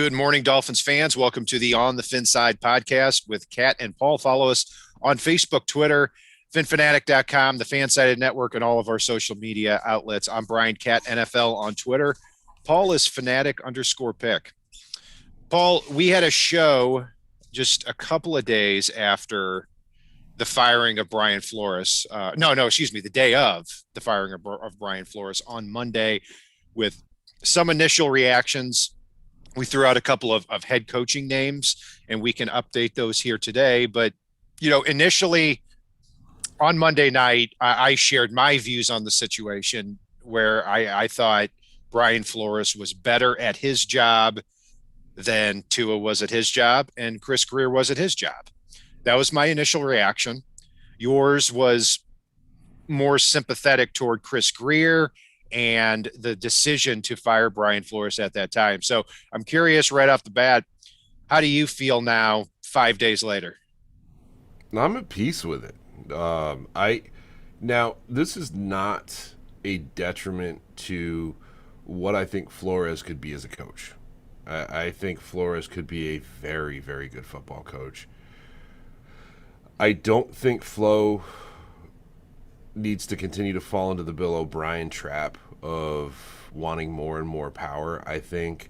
Good morning, Dolphins fans. Welcome to the On the FinSide podcast with Kat and Paul. Follow us on Facebook, Twitter, finfanatic.com, the Fansided Network, and all of our social media outlets. I'm Brian Cat NFL on Twitter. Paul is fanatic_pick. Paul, we had a show just a couple of days after the firing of Brian Flores. The day of the firing of Brian Flores on Monday with some initial reactions. We threw out a couple of head coaching names, and we can update those here today. But, initially on Monday night, I shared my views on the situation where I thought Brian Flores was better at his job than Tua was at his job and Chris Grier was at his job. That was my initial reaction. Yours was more sympathetic toward Chris Grier and the decision to fire Brian Flores at that time. So I'm curious right off the bat, how do you feel now 5 days later? I'm at peace with it. Now this is not a detriment to what I think Flores could be as a coach. I think Flores could be a very, very good football coach. I don't think Flo needs to continue to fall into the Bill O'Brien trap of wanting more and more power. I think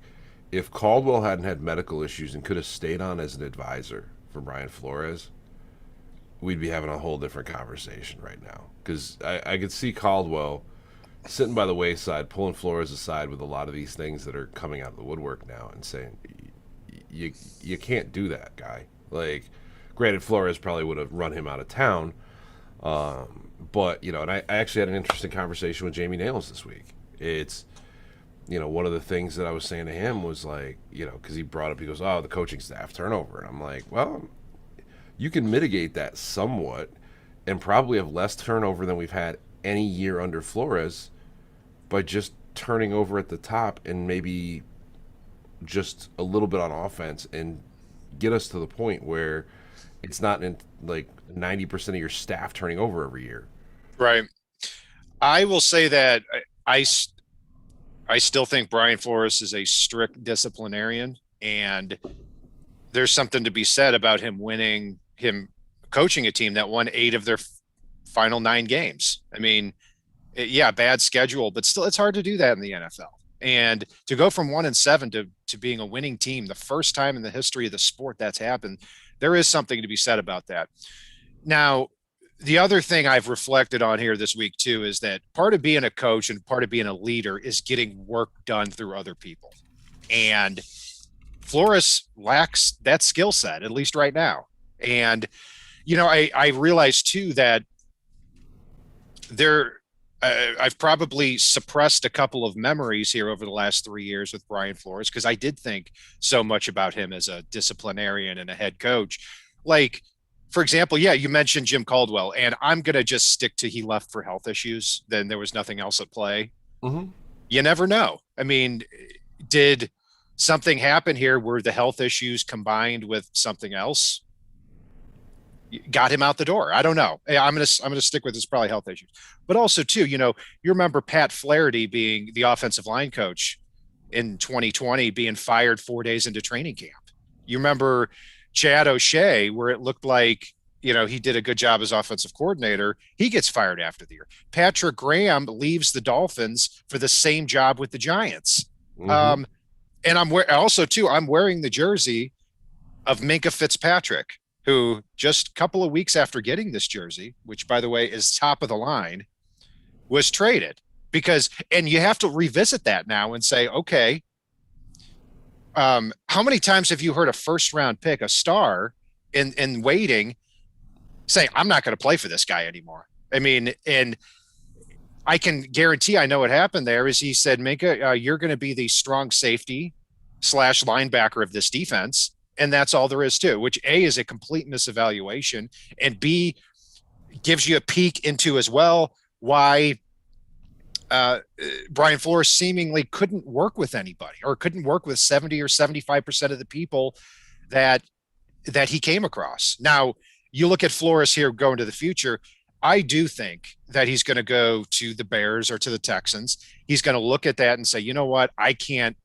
if Caldwell hadn't had medical issues and could have stayed on as an advisor for Brian Flores, we'd be having a whole different conversation right now. Because I could see Caldwell sitting by the wayside, pulling Flores aside with a lot of these things that are coming out of the woodwork now and saying, you can't do that, guy. Like, granted, Flores probably would have run him out of town, but, and I actually had an interesting conversation with Jamie Nails this week. It's, one of the things that I was saying to him was like, because he brought up, he goes, oh, the coaching staff turnover. And I'm like, well, you can mitigate that somewhat and probably have less turnover than we've had any year under Flores by just turning over at the top and maybe just a little bit on offense and get us to the point where it's not in like 90% of your staff turning over every year. Right. I will say that I still think Brian Flores is a strict disciplinarian, and there's something to be said about him coaching a team that won 8 of their final 9 games. I mean, bad schedule, but still it's hard to do that in the NFL. And to go from 1-7 to being a winning team, the first time in the history of the sport that's happened, there is something to be said about that. Now, the other thing I've reflected on here this week too is that part of being a coach and part of being a leader is getting work done through other people. And Flores lacks that skill set, at least right now. And, I realized too that I've probably suppressed a couple of memories here over the last 3 years with Brian Flores because I did think so much about him as a disciplinarian and a head coach. Like, for example, you mentioned Jim Caldwell, and I'm going to just stick to he left for health issues. Then there was nothing else at play. Mm-hmm. You never know. I mean, did something happen here where the health issues combined with something else got him out the door? I don't know. I'm going to stick with this, probably health issues. But also too, you remember Pat Flaherty being the offensive line coach in 2020 being fired 4 days into training camp. You remember Chad O'Shea, where it looked like, he did a good job as offensive coordinator. He gets fired after the year. Patrick Graham leaves the Dolphins for the same job with the Giants. Mm-hmm. And I'm wearing the jersey of Minkah Fitzpatrick, who just a couple of weeks after getting this jersey, which by the way is top of the line, was traded and you have to revisit that now and say, okay, how many times have you heard a first round pick, a star in waiting, say, I'm not going to play for this guy anymore? I mean, and I can guarantee, I know what happened there is he said, Minkah, you're going to be the strong safety / linebacker of this defense. And that's all there is to it, which A, is a complete misevaluation, and B, gives you a peek into as well why Brian Flores seemingly couldn't work with anybody or couldn't work with 70 or 75% of the people that he came across. Now, you look at Flores here going to the future, I do think that he's going to go to the Bears or to the Texans. He's going to look at that and say, you know what, I can't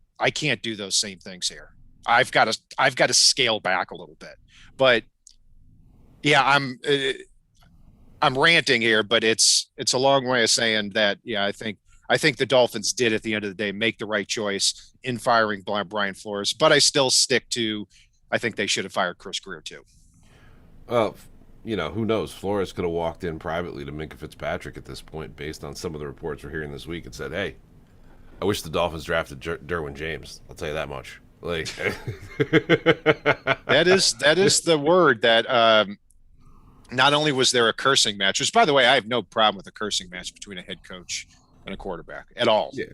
do those same things here. I've got to scale back a little bit. But yeah, I'm ranting here, but it's a long way of saying that. Yeah, I think the Dolphins did at the end of the day make the right choice in firing Brian Flores, but I still stick to I think they should have fired Chris Greer too. Well, who knows? Flores could have walked in privately to Minka Fitzpatrick at this point, based on some of the reports we're hearing this week, and said, "Hey, I wish the Dolphins drafted Derwin James. I'll tell you that much." Like that is the word that not only was there a cursing match, which by the way, I have no problem with a cursing match between a head coach and a quarterback at all. Yeah.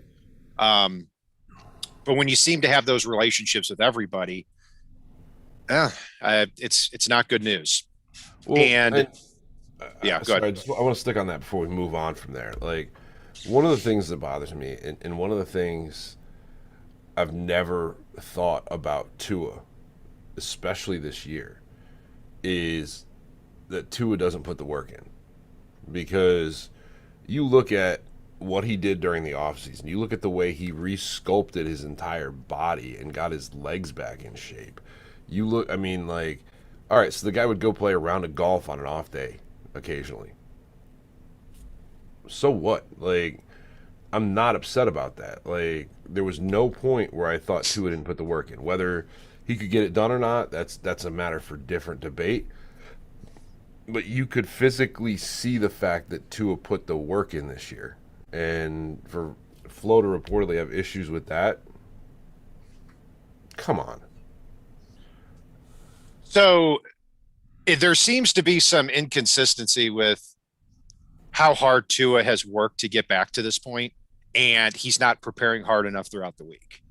But when you seem to have those relationships with everybody, it's not good news. Well, and yeah, go ahead. I want to stick on that before we move on from there. Like, one of the things that bothers me, and one of the things I've never thought about Tua, especially this year, is that Tua doesn't put the work in. Because you look at what he did during the offseason, you look at the way he resculpted his entire body and got his legs back in shape. You look, I mean, like, all right, so the guy would go play a round of golf on an off day occasionally. So what? Like, I'm not upset about that. Like, there was no point where I thought Tua didn't put the work in. Whether he could get it done or not, that's a matter for different debate. But you could physically see the fact that Tua put the work in this year. And for Flo to reportedly have issues with that, come on. So there seems to be some inconsistency with how hard Tua has worked to get back to this point, and he's not preparing hard enough throughout the week.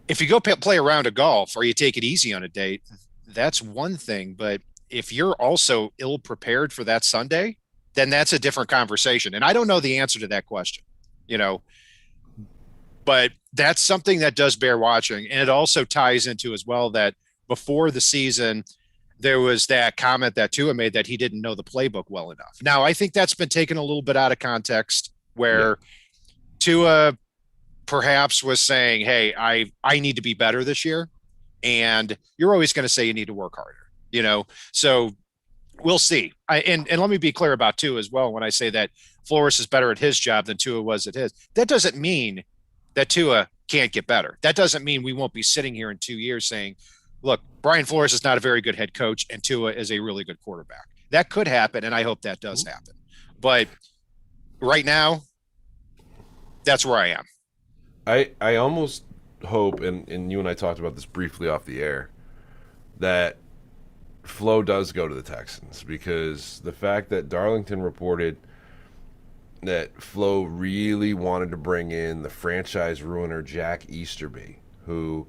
If you go play a round of golf or you take it easy on a date, that's one thing. But if you're also ill prepared for that Sunday, then that's a different conversation. And I don't know the answer to that question, but that's something that does bear watching. And it also ties into as well that before the season, there was that comment that Tua made that he didn't know the playbook well enough. Now, I think that's been taken a little bit out of context where Tua perhaps was saying, hey, I need to be better this year. And you're always going to say you need to work harder, so we'll see. And let me be clear about Tua as well. When I say that Flores is better at his job than Tua was at his, that doesn't mean that Tua can't get better. That doesn't mean we won't be sitting here in 2 years saying, look, Brian Flores is not a very good head coach and Tua is a really good quarterback. That could happen, and I hope that does happen. But right now, that's where I am. I almost hope, and you and I talked about this briefly off the air, that Flo does go to the Texans, because the fact that Darlington reported that Flo really wanted to bring in the franchise ruiner Jack Easterby, who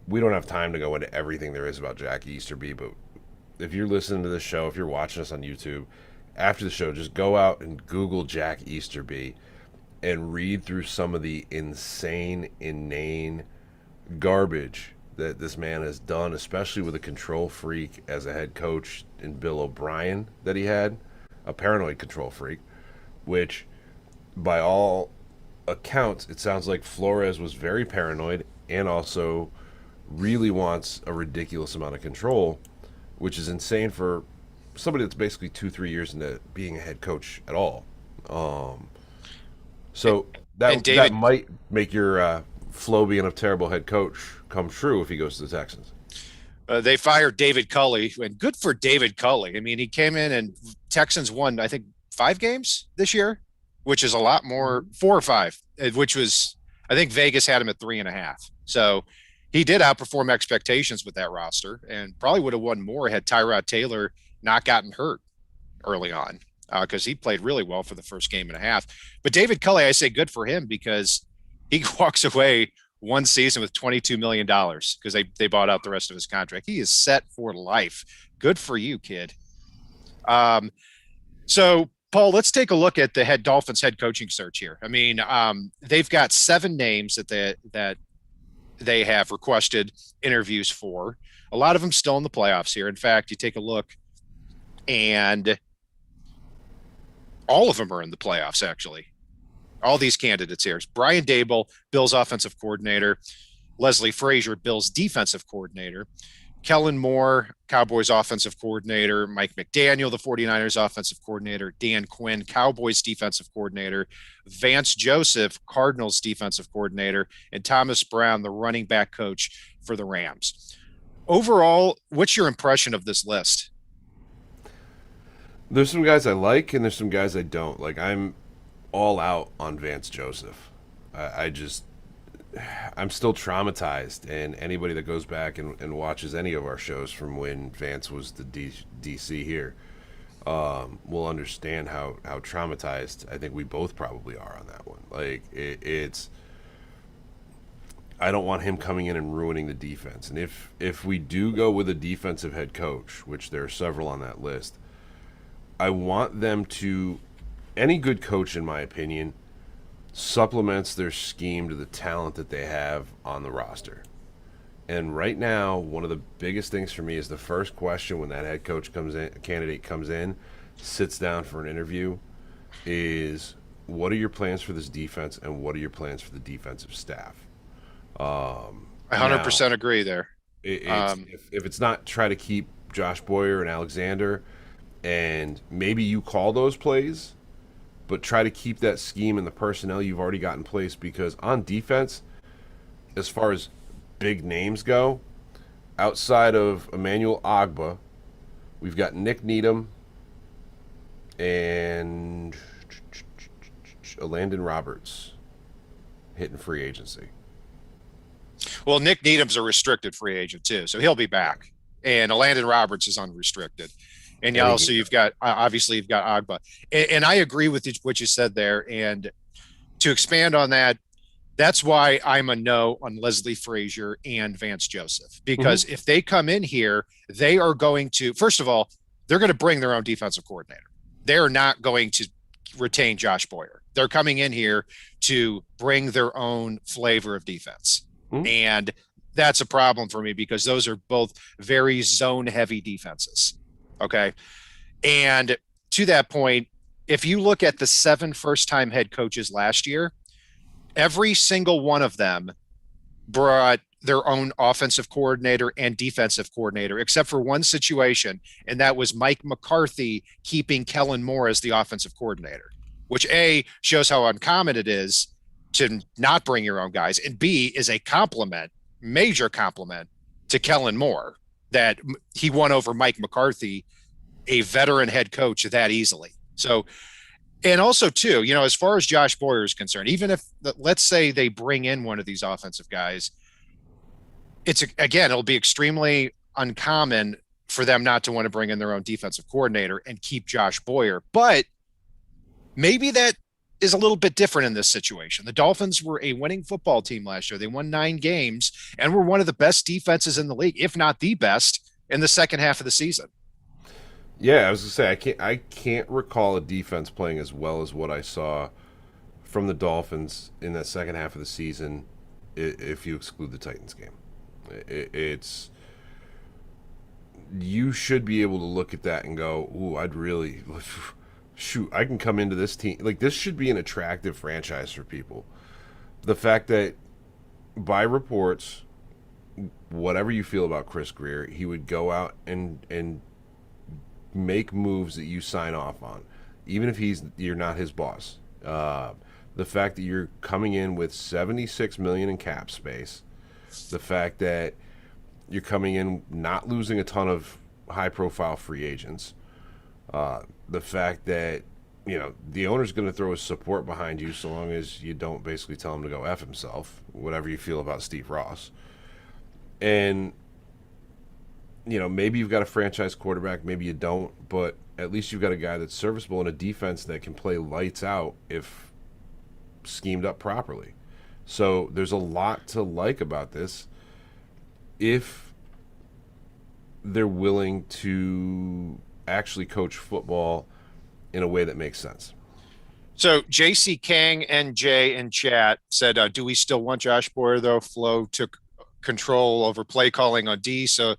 we don't have time to go into everything there is about Jack Easterby, but if you're listening to this show, if you're watching us on YouTube, after the show, just go out and Google Jack Easterby and read through some of the inane garbage that this man has done, especially with a control freak as a head coach in Bill O'Brien that he had, a paranoid control freak, which by all accounts, it sounds like Flores was very paranoid and also really wants a ridiculous amount of control, which is insane for somebody that's basically 2-3 years into being a head coach at all. So that might make your Flo being a terrible head coach come true if he goes to the Texans. They fired David Culley, and good for David Culley. I mean, he came in and Texans won, I think, 5 games this year, which is a lot more, 4 or 5, which was, I think Vegas had him at 3.5. So he did outperform expectations with that roster and probably would have won more had Tyrod Taylor not gotten hurt early on, because he played really well for the first game and a half. But David Culley, I say good for him because he walks away one season with $22 million because they bought out the rest of his contract. He is set for life. Good for you, kid. So, Paul, let's take a look at the Dolphins head coaching search here. I mean, they've got 7 names that they have requested interviews for. A lot of them still in the playoffs here. In fact, you take a look, and all of them are in the playoffs, actually. All these candidates here. Brian Daboll, Bills offensive coordinator. Leslie Frazier, Bills defensive coordinator, Kellen Moore, Cowboys offensive coordinator, Mike McDaniel, the 49ers offensive coordinator, Dan Quinn, Cowboys defensive coordinator, Vance Joseph, Cardinals defensive coordinator, and Thomas Brown, the running back coach for the Rams. Overall, what's your impression of this list? There's some guys I like, and there's some guys I don't. Like, I'm all out on Vance Joseph. I just, I'm still traumatized, and anybody that goes back and watches any of our shows from when Vance was the DC here will understand how traumatized I think we both probably are on that one. Like, it's, I don't want him coming in and ruining the defense. And if we do go with a defensive head coach, which there are several on that list, I want them to, any good coach, in my opinion, supplements their scheme to the talent that they have on the roster. And right now, one of the biggest things for me is the first question when that head coach comes in, candidate comes in, sits down for an interview, is what are your plans for this defense and what are your plans for the defensive staff? I 100% agree there. If it's not try to keep Josh Boyer and Alexander, and maybe you call those plays, but try to keep that scheme and the personnel you've already got in place, because on defense, as far as big names go, outside of Emmanuel Ogbah, we've got Nick Needham and Landon Roberts hitting free agency. Well, Nick Needham's a restricted free agent too, so he'll be back. And Landon Roberts is unrestricted. And also you've got, obviously you've got Ogbah. And I agree with what you said there. And to expand on that, that's why I'm a no on Leslie Frazier and Vance Joseph. Because if they come in here, they are going to, first of all, they're going to bring their own defensive coordinator. They're not going to retain Josh Boyer. They're coming in here to bring their own flavor of defense. And that's a problem for me because those are both very zone heavy defenses. Okay. And to that point, if you look at the 7 first-time head coaches last year, every single one of them brought their own offensive coordinator and defensive coordinator, except for one situation, and that was Mike McCarthy keeping Kellen Moore as the offensive coordinator, which A, shows how uncommon it is to not bring your own guys, and B, is a compliment, major compliment to Kellen Moore, that he won over Mike McCarthy, a veteran head coach, that easily. So, and also too, you know, as far as Josh Boyer is concerned, even if let's say they bring in one of these offensive guys, it'll be extremely uncommon for them not to want to bring in their own defensive coordinator and keep Josh Boyer. But maybe that is a little bit different in this situation. The Dolphins were a winning football team last year. They won 9 games and were one of the best defenses in the league, if not the best, in the second half of the season. Yeah, I was gonna say I can't recall a defense playing as well as what I saw from the Dolphins in that second half of the season, if you exclude the Titans game. It's, you should be able to look at that and go, "Ooh, I'd really." Shoot, I can come into this team. Like, this should be an attractive franchise for people. The fact that, by reports, whatever you feel about Chris Greer, he would go out and make moves that you sign off on, even if you're not his boss. The fact that you're coming in with $76 million in cap space, the fact that you're coming in not losing a ton of high-profile free agents. The fact that, you know, the owner's going to throw his support behind you so long as you don't basically tell him to go F himself, whatever you feel about Steve Ross. And, you know, maybe you've got a franchise quarterback, maybe you don't, but at least you've got a guy that's serviceable in a defense that can play lights out if schemed up properly. So there's a lot to like about this if they're willing to actually coach football in a way that makes sense. So JC Kang NJ in chat said, do we still want Josh Boyer though? Flo took control over play calling on D. So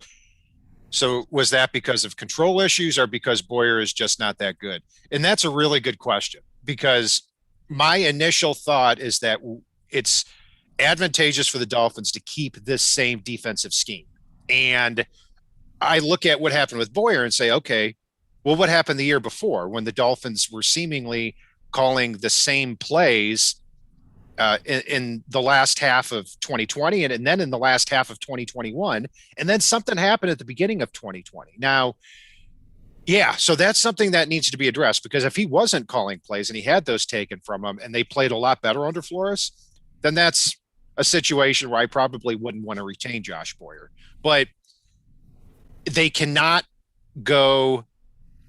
was that because of control issues or because Boyer is just not that good? And that's a really good question, because my initial thought is that advantageous for the Dolphins to keep this same defensive scheme. And I look at what happened with Boyer and say, okay, well, what happened the year before when the Dolphins were seemingly calling the same plays in the last half of 2020 and then in the last half of 2021, and then something happened at the beginning of 2020. Now, yeah, so that's something that needs to be addressed, because if he wasn't calling plays and he had those taken from him and they played a lot better under Flores, then that's a situation where I probably wouldn't want to retain Josh Boyer. But they cannot go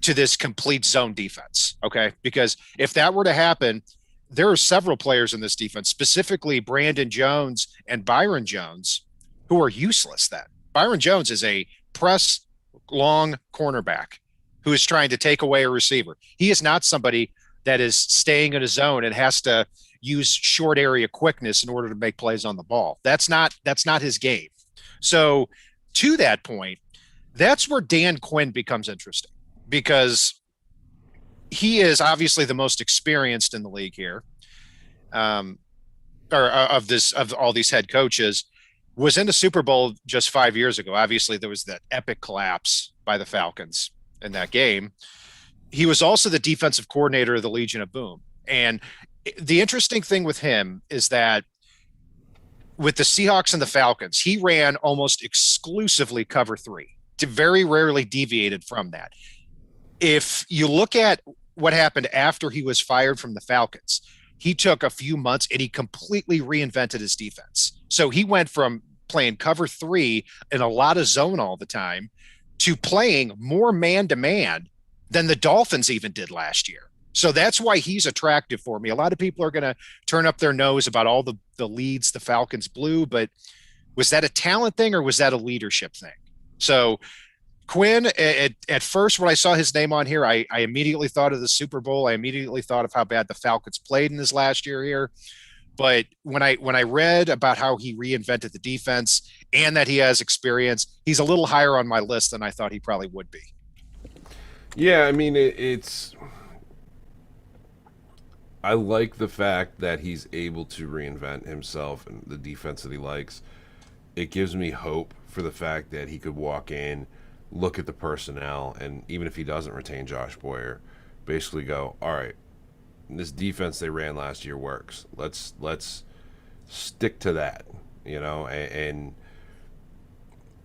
to this complete zone defense, okay? Because if that were to happen, there are several players in this defense, specifically Brandon Jones and Byron Jones, who are useless then. Byron Jones is a press long cornerback who is trying to take away a receiver. He is not somebody that is staying in a zone and has to use short area quickness in order to make plays on the ball. That's not his game. So to that point, that's where Dan Quinn becomes interesting, because he is obviously the most experienced in the league here, of all these head coaches. Was in the Super Bowl just 5 years ago. Obviously, there was that epic collapse by the Falcons in that game. He was also the defensive coordinator of the Legion of Boom. And the interesting thing with him is that with the Seahawks and the Falcons, he ran almost exclusively cover three, very rarely deviated from that. If you look at what happened after he was fired from the Falcons, he took a few months and he completely reinvented his defense. So he went from playing cover three and a lot of zone all the time to playing more man-to-man than the Dolphins even did last year. So that's why he's attractive for me. A lot of people are going to turn up their nose about all the leads the Falcons blew, but was that a talent thing or was that a leadership thing? So Quinn, at first, when I saw his name on here, I immediately thought of the Super Bowl. I immediately thought of how bad the Falcons played in his last year here. But when I read about how he reinvented the defense and that he has experience, he's a little higher on my list than I thought he probably would be. Yeah, I mean, it's. I like the fact that he's able to reinvent himself and the defense that he likes. It gives me hope for the fact that he could walk in, look at the personnel, and even if he doesn't retain Josh Boyer, basically go, all right, this defense they ran last year works. Let's stick to that, and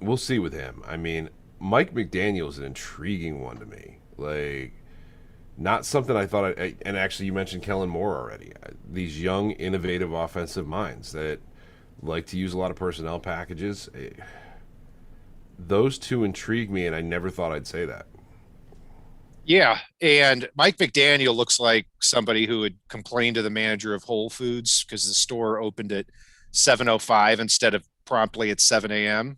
we'll see with him. I mean, Mike McDaniel is an intriguing one to me. Like, not something I thought and actually you mentioned Kellen Moore already. These young, innovative offensive minds that like to use a lot of personnel packages. Those two intrigue me, and I never thought I'd say that. Yeah, and Mike McDaniel looks like somebody who would complain to the manager of Whole Foods because the store opened at 7:05 instead of promptly at 7 a.m.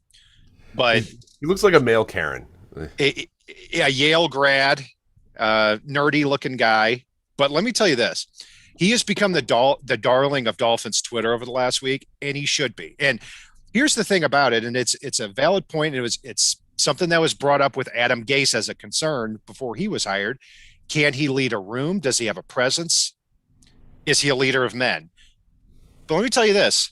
But he looks like a male Karen. a Yale grad, nerdy looking guy. But let me tell you this. He has become the darling of Dolphins Twitter over the last week, and he should be. And here's the thing about it, and it's a valid point. It's something that was brought up with Adam Gase as a concern before he was hired. Can he lead a room? Does he have a presence? Is he a leader of men? But let me tell you this.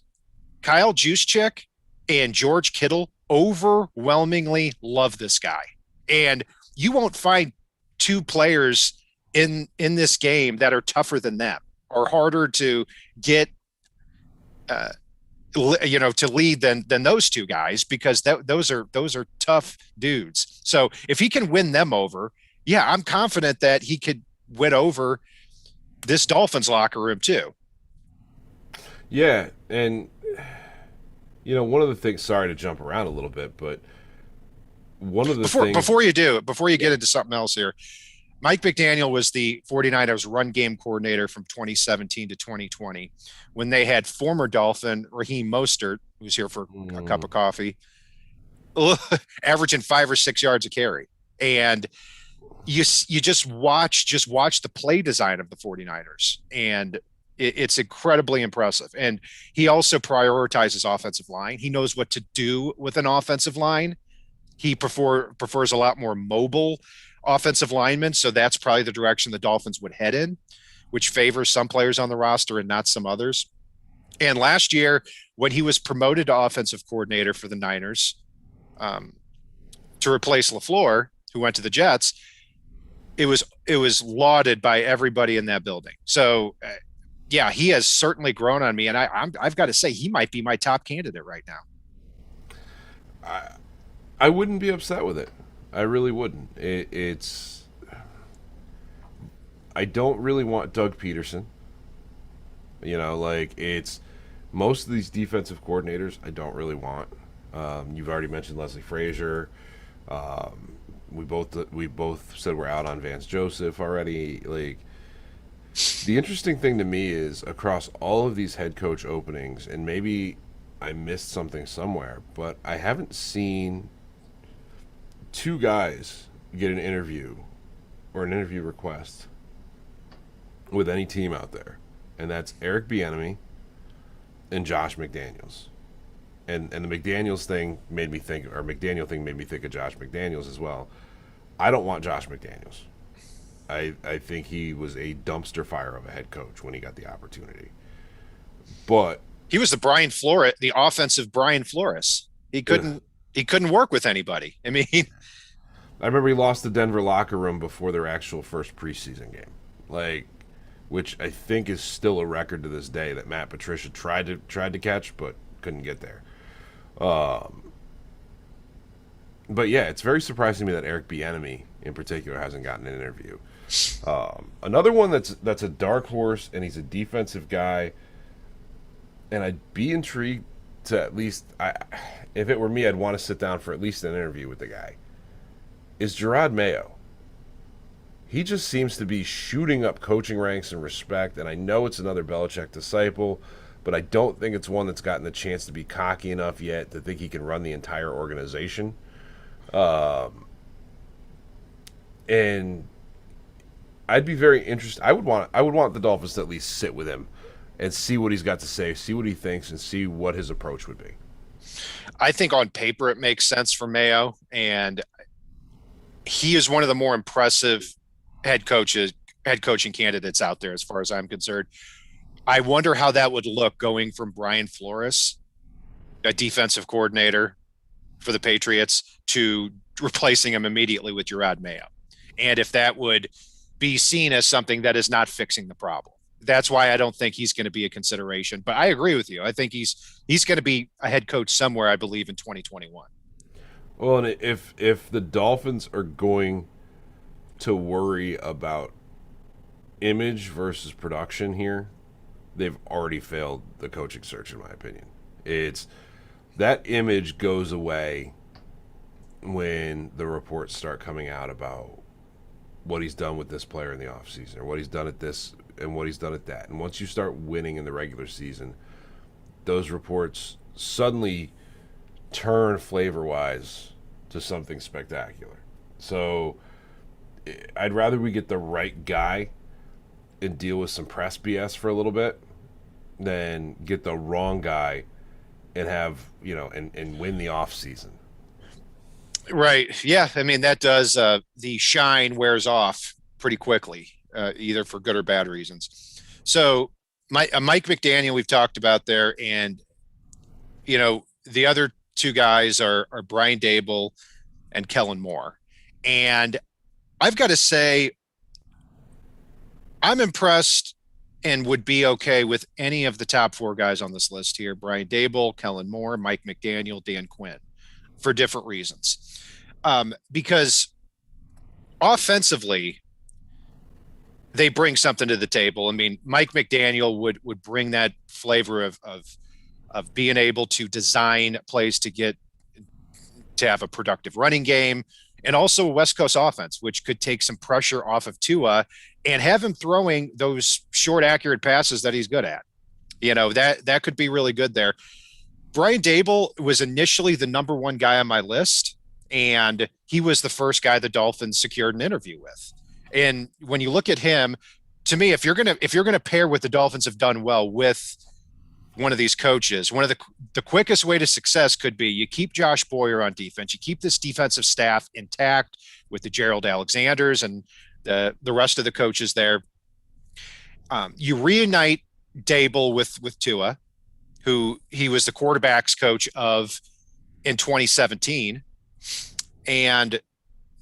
Kyle Juszczyk and George Kittle overwhelmingly love this guy. And you won't find two players in this game that are tougher than them or harder to get to lead than those two guys, because those are tough dudes. So if he can win them over, yeah, I'm confident that he could win over this Dolphins locker room too. Yeah, and one of the things, sorry to jump around a little bit, but one of the things before you get into something else here, Mike McDaniel was the 49ers run game coordinator from 2017 to 2020 when they had former Dolphin Raheem Mostert, who's here for a cup of coffee, averaging 5 or 6 yards a carry. And you just watch the play design of the 49ers, and it's incredibly impressive. And he also prioritizes offensive line. He knows what to do with an offensive line. He prefers a lot more mobile offensive linemen, so that's probably the direction the Dolphins would head in, which favors some players on the roster and not some others. And last year, when he was promoted to offensive coordinator for the Niners, to replace LaFleur, who went to the Jets, it was lauded by everybody in that building. So yeah, he has certainly grown on me, and I've got to say he might be my top candidate right now. I wouldn't be upset with it. I really wouldn't. It's I don't really want Doug Peterson. Like it's most of these defensive coordinators I don't really want. You've already mentioned Leslie Frazier. We both said we're out on Vance Joseph already. Like the interesting thing to me is across all of these head coach openings, and maybe I missed something somewhere, but I haven't seen two guys get an interview or an interview request with any team out there, and that's Eric Bieniemy and Josh McDaniels. And the McDaniels thing made me think, or McDaniel thing made me think of Josh McDaniels as well. I don't want Josh McDaniels. I think he was a dumpster fire of a head coach when he got the opportunity. But he was the offensive Brian Flores. He couldn't work with anybody. I mean, I remember he lost the Denver locker room before their actual first preseason game, which I think is still a record to this day that Matt Patricia tried to catch but couldn't get there. But yeah, it's very surprising to me that Eric Bieniemy in particular hasn't gotten an interview. Another one that's a dark horse, and he's a defensive guy, and I'd be intrigued to at least, if it were me, I'd want to sit down for at least an interview with the guy, is Gerard Mayo. He just seems to be shooting up coaching ranks and respect, and I know it's another Belichick disciple, but I don't think it's one that's gotten the chance to be cocky enough yet to think he can run the entire organization. And I'd be very interested. I would want the Dolphins to at least sit with him and see what he's got to say, see what he thinks, and see what his approach would be. I think on paper it makes sense for Mayo, and he is one of the more impressive head coaching candidates out there as far as I'm concerned. I wonder how that would look going from Brian Flores, a defensive coordinator for the Patriots, to replacing him immediately with Gerard Mayo. And if that would be seen as something that is not fixing the problem. That's why I don't think he's going to be a consideration. But I agree with you. I think he's going to be a head coach somewhere, I believe, in 2021. Well, and if the Dolphins are going to worry about image versus production here, they've already failed the coaching search, in my opinion. It's that image goes away when the reports start coming out about what he's done with this player in the offseason, or what he's done at this and what he's done at that. And once you start winning in the regular season, those reports suddenly turn flavor-wise to something spectacular. So I'd rather we get the right guy and deal with some press BS for a little bit than get the wrong guy and have, and win the off season. Right. Yeah. I mean, that does, the shine wears off pretty quickly, either for good or bad reasons. So Mike McDaniel, we've talked about there, and, the other two guys are Brian Daboll and Kellen Moore. And I've got to say, I'm impressed and would be okay with any of the top four guys on this list here: Brian Daboll, Kellen Moore, Mike McDaniel, Dan Quinn, for different reasons. Because offensively, they bring something to the table. I mean, Mike McDaniel would bring that flavor of being able to design plays to have a productive running game, and also a West Coast offense, which could take some pressure off of Tua and have him throwing those short, accurate passes that he's good at. That could be really good there. Brian Daboll was initially the number one guy on my list, and he was the first guy the Dolphins secured an interview with. And when you look at him, to me, if you're gonna pair what the Dolphins have done well with one of these coaches, one of the quickest way to success could be you keep Josh Boyer on defense, you keep this defensive staff intact with the Gerald Alexanders and the rest of the coaches there. You reunite Daboll with Tua, who he was the quarterback's coach of in 2017. And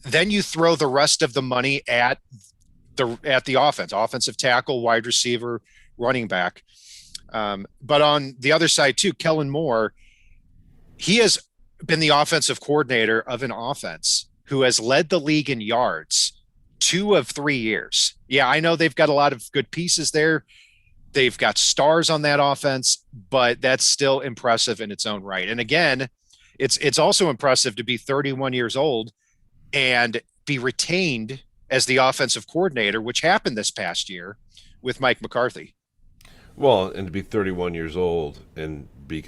then you throw the rest of the money at the offensive tackle, wide receiver, running back. But on the other side too, Kellen Moore, he has been the offensive coordinator of an offense who has led the league in yards 2 of 3 years. Yeah, I know they've got a lot of good pieces there. They've got stars on that offense, but that's still impressive in its own right. And again, it's also impressive to be 31 years old and be retained as the offensive coordinator, which happened this past year with Mike McCarthy. Well, and to be 31 years old and be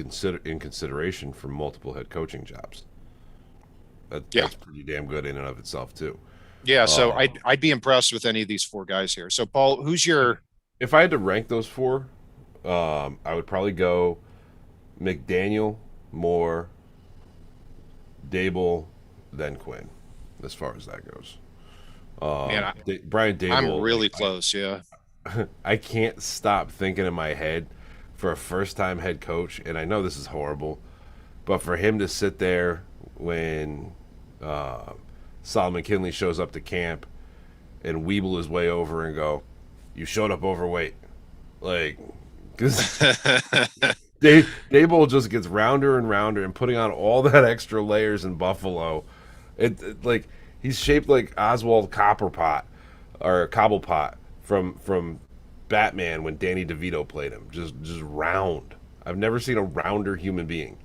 in consideration for multiple head coaching jobs. That's pretty damn good in and of itself too. Yeah, so I'd be impressed with any of these 4 guys here. So Paul, who's your? If I had to rank those 4, I would probably go McDaniel, Moore, Dable, then Quinn, as far as that goes. Man, Brian Dable. I'm really close. Yeah. I can't stop thinking in my head for a first-time head coach, and I know this is horrible, but for him to sit there when Solomon Kinley shows up to camp and weeble his way over and go, "You showed up overweight," like, because Dable just gets rounder and rounder, and putting on all that extra layers in Buffalo, it like he's shaped like Oswald Copperpot or Cobblepot from Batman when Danny DeVito played him. Just round. I've never seen a rounder human being.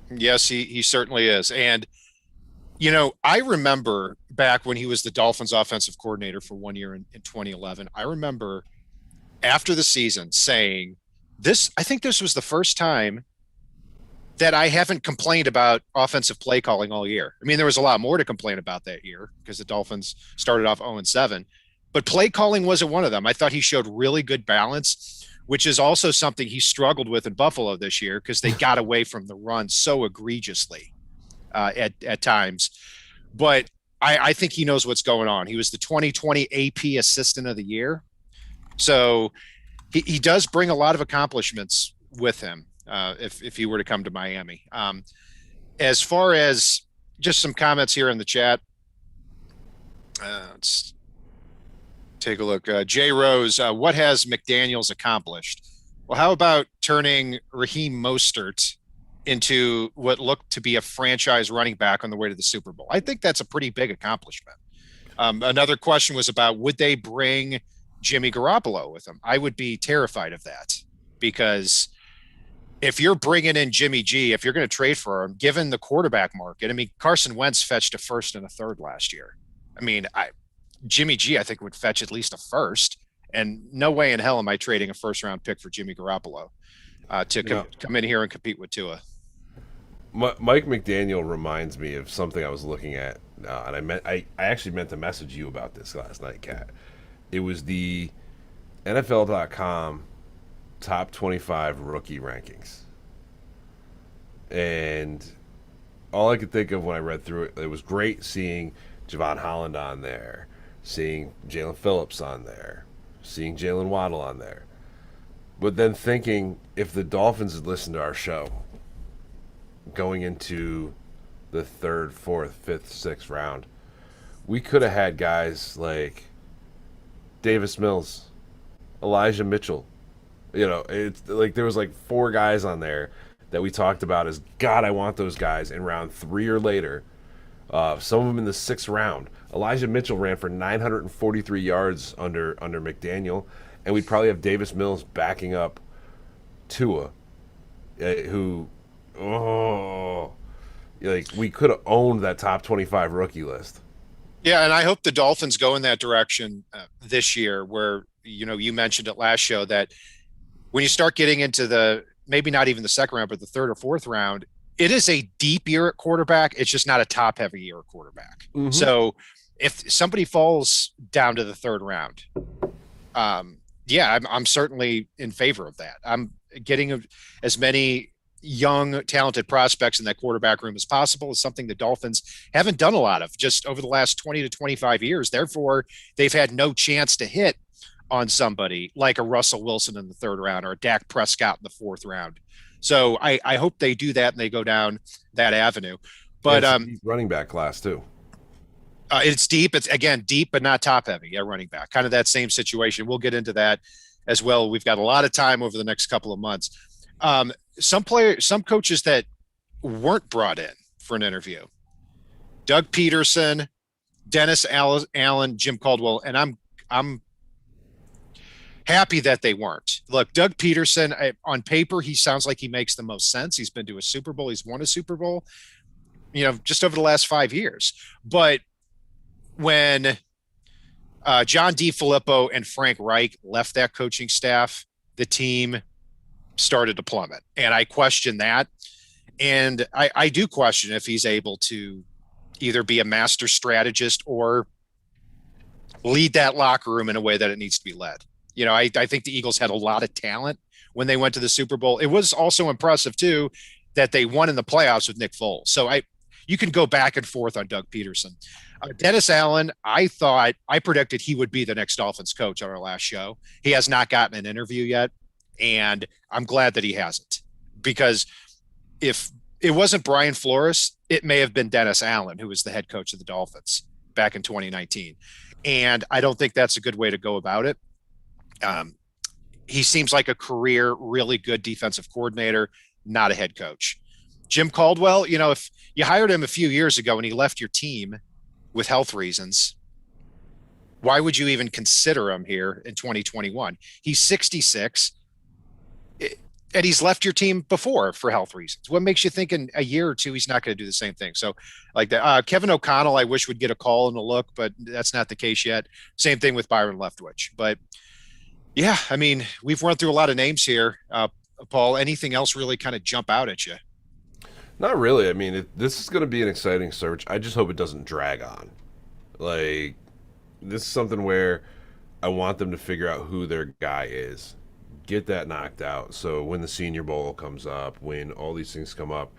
Yes, he certainly is. And, I remember back when he was the Dolphins offensive coordinator for 1 year in 2011, I remember after the season saying I think this was the first time that I haven't complained about offensive play calling all year. I mean, there was a lot more to complain about that year because the Dolphins started off 0-7, but play calling wasn't one of them. I thought he showed really good balance, which is also something he struggled with in Buffalo this year because they got away from the run so egregiously at times. But I think he knows what's going on. He was the 2020 AP Assistant of the Year. So he does bring a lot of accomplishments with him if he were to come to Miami. As far as just some comments here in the chat, let's take a look. Jay Rose, what has McDaniels accomplished? Well, how about turning Raheem Mostert into what looked to be a franchise running back on the way to the Super Bowl? I think that's a pretty big accomplishment. Another question was about, would they bring Jimmy Garoppolo with them? I would be terrified of that because if you're bringing in Jimmy G, if you're going to trade for him, given the quarterback market, I mean, Carson Wentz fetched a first and a third last year. I mean, Jimmy G, I think, would fetch at least a first, and no way in hell am I trading a first-round pick for Jimmy Garoppolo to come in here and compete with Tua. Mike McDaniel reminds me of something I was looking at, and I actually meant to message you about this last night, Kat. It was the NFL.com top 25 rookie rankings, and all I could think of when I read through it, it was great seeing Javon Holland on there, seeing Jalen Phillips on there, seeing Jalen Waddle on there. But then thinking, if the Dolphins had listened to our show going into the 3rd, 4th, 5th, 6th round, we could have had guys like Davis Mills, Elijah Mitchell. It's like there was like 4 guys on there that we talked about as, God, I want those guys in round 3 or later. Some of them in the 6th round. Elijah Mitchell ran for 943 yards under McDaniel, and we'd probably have Davis Mills backing up Tua, who, we could have owned that top 25 rookie list. Yeah, and I hope the Dolphins go in that direction this year where, you mentioned it last show that when you start getting into maybe not even the 2nd round, but the 3rd or 4th round, it is a deep year at quarterback. It's just not a top-heavy year at quarterback. Mm-hmm. So if somebody falls down to the 3rd round, I'm certainly in favor of that. I'm getting as many young, talented prospects in that quarterback room as possible is something the Dolphins haven't done a lot of just over the last 20 to 25 years. Therefore, they've had no chance to hit on somebody like a Russell Wilson in the third round or a Dak Prescott in the fourth round. So I hope they do that and they go down that avenue. And But it's a deep running back class too. it's deep. It's again deep, but not top heavy. Yeah, running back, kind of that same situation. We'll get into that as well. We've got a lot of time over the next couple of months. Some coaches that weren't brought in for an interview: Doug Peterson, Dennis Allen, Jim Caldwell, and I'm happy that they weren't. Look, Doug Peterson, on paper, he sounds like he makes the most sense. He's been to a Super Bowl. He's won a Super Bowl, just over the last 5 years. But when John DeFilippo and Frank Reich left that coaching staff, the team started to plummet. And I question that. And I do question if he's able to either be a master strategist or lead that locker room in a way that it needs to be led. I think the Eagles had a lot of talent when they went to the Super Bowl. It was also impressive, too, that they won in the playoffs with Nick Foles. So you can go back and forth on Doug Peterson. Dennis Allen, I predicted he would be the next Dolphins coach on our last show. He has not gotten an interview yet, and I'm glad that he hasn't. Because if it wasn't Brian Flores, it may have been Dennis Allen, who was the head coach of the Dolphins back in 2019. And I don't think that's a good way to go about it. He seems like a career, really good defensive coordinator, not a head coach. Jim Caldwell, if you hired him a few years ago and he left your team with health reasons, why would you even consider him here in 2021? He's 66 and he's left your team before for health reasons. What makes you think in a year or two he's not going to do the same thing? So like that, Kevin O'Connell, I wish would get a call and a look, but that's not the case yet. Same thing with Byron Leftwich. But yeah, I mean, we've run through a lot of names here. Paul, anything else really kind of jump out at you? Not really. I mean, this is going to be an exciting search. I just hope it doesn't drag on. Like, this is something where I want them to figure out who their guy is, get that knocked out. So when the Senior Bowl comes up, when all these things come up,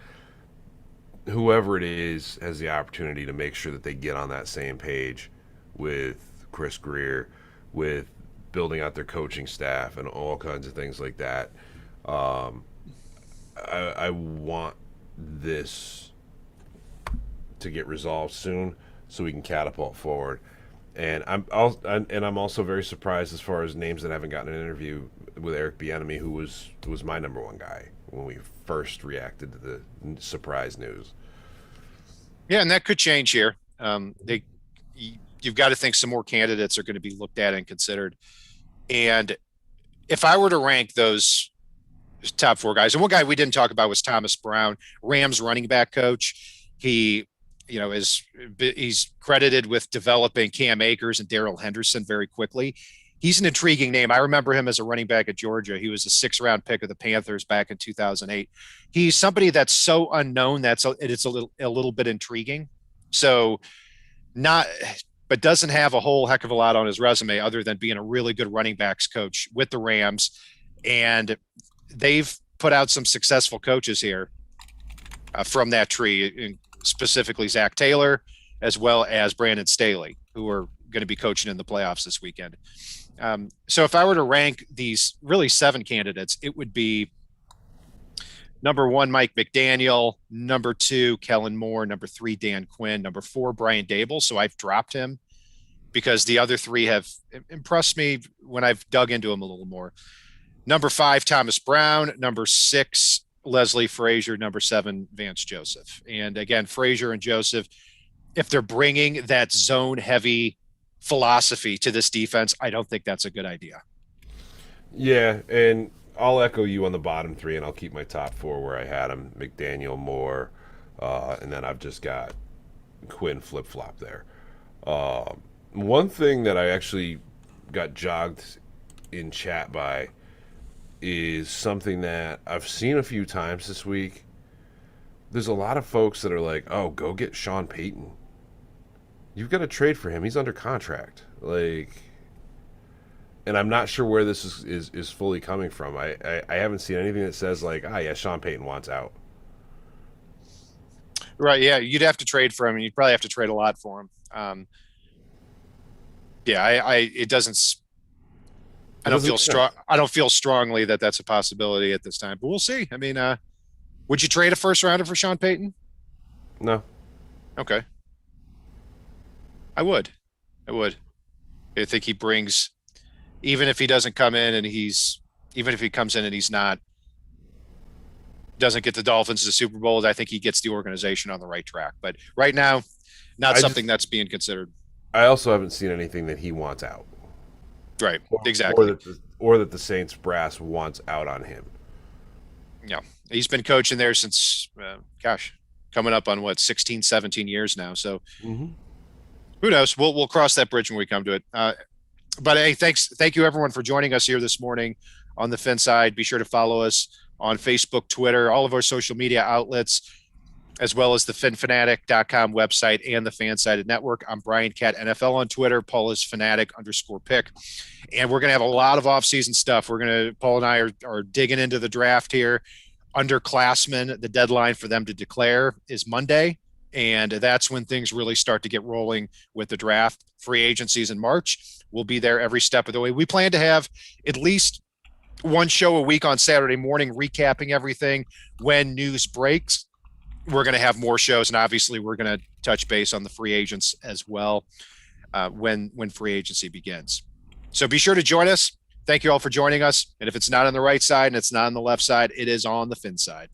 whoever it is has the opportunity to make sure that they get on that same page with Chris Greer, with building out their coaching staff and all kinds of things like that. I want this to get resolved soon so we can catapult forward. And I'm also very surprised as far as names that haven't gotten an interview with Eric Bieniemy, who was my number one guy when we first reacted to the surprise news. Yeah, and that could change here. You've got to think some more candidates are going to be looked at and considered. And if I were to rank those top four guys, and one guy we didn't talk about was Thomas Brown, Rams running back coach. He's credited with developing Cam Akers and Darrell Henderson very quickly. He's an intriguing name. I remember him as a running back at Georgia. He was a 6th round pick of the Panthers back in 2008. He's somebody that's so unknown it's a little bit intriguing. So but doesn't have a whole heck of a lot on his resume other than being a really good running backs coach with the Rams. And they've put out some successful coaches here from that tree, specifically Zach Taylor, as well as Brandon Staley, who are going to be coaching in the playoffs this weekend. So if I were to rank these really 7 candidates, it would be number 1, Mike McDaniel, number 2, Kellen Moore, number 3, Dan Quinn, number 4, Brian Dable. So I've dropped him because the other 3 have impressed me when I've dug into him a little more. Number 5, Thomas Brown, number 6, Leslie Frazier, number 7, Vance Joseph. And again, Frazier and Joseph, if they're bringing that zone heavy philosophy to this defense, I don't think that's a good idea. Yeah, and I'll echo you on the bottom 3, and I'll keep my top 4 where I had them: McDaniel, Moore, and then I've just got Quinn flip-flop there. One thing that I actually got jogged in chat by is something that I've seen a few times this week. There's a lot of folks that are like, oh, go get Sean Payton. You've got to trade for him. He's under contract. And I'm not sure where this is fully coming from. I haven't seen anything that says like, yeah, Sean Payton wants out. Right, yeah, you'd have to trade for him, and you'd probably have to trade a lot for him. It doesn't I don't feel strong. I don't feel strongly that that's a possibility at this time, but we'll see. I mean, would you trade a first rounder for Sean Payton? No. Okay. I would. I think he brings, even if he doesn't come in and even if he comes in and he's not, doesn't get the Dolphins to the Super Bowl, I think he gets the organization on the right track. But right now, not something that's being considered. I also haven't seen anything that he wants out. Right. Exactly. Or that the Saints brass wants out on him. Yeah. He's been coaching there since, coming up on 16, 17 years now. So who knows? We'll cross that bridge when we come to it. But hey, thank you everyone for joining us here this morning on the FinSide. Be sure to follow us on Facebook, Twitter, all of our social media outlets, as well as the finfanatic.com website and the FanSided Network. I'm Brian Cat NFL on Twitter. Paul is fanatic_pick. And we're going to have a lot of offseason stuff. Paul and I are digging into the draft here. Underclassmen, the deadline for them to declare is Monday. And that's when things really start to get rolling with the draft. Free agencies in March. We'll be there every step of the way. We plan to have at least one show a week on Saturday morning, recapping everything when news breaks. We're going to have more shows, and obviously we're going to touch base on the free agents as well when free agency begins. So be sure to join us. Thank you all for joining us. And if it's not on the right side and it's not on the left side, it is on the Fin side.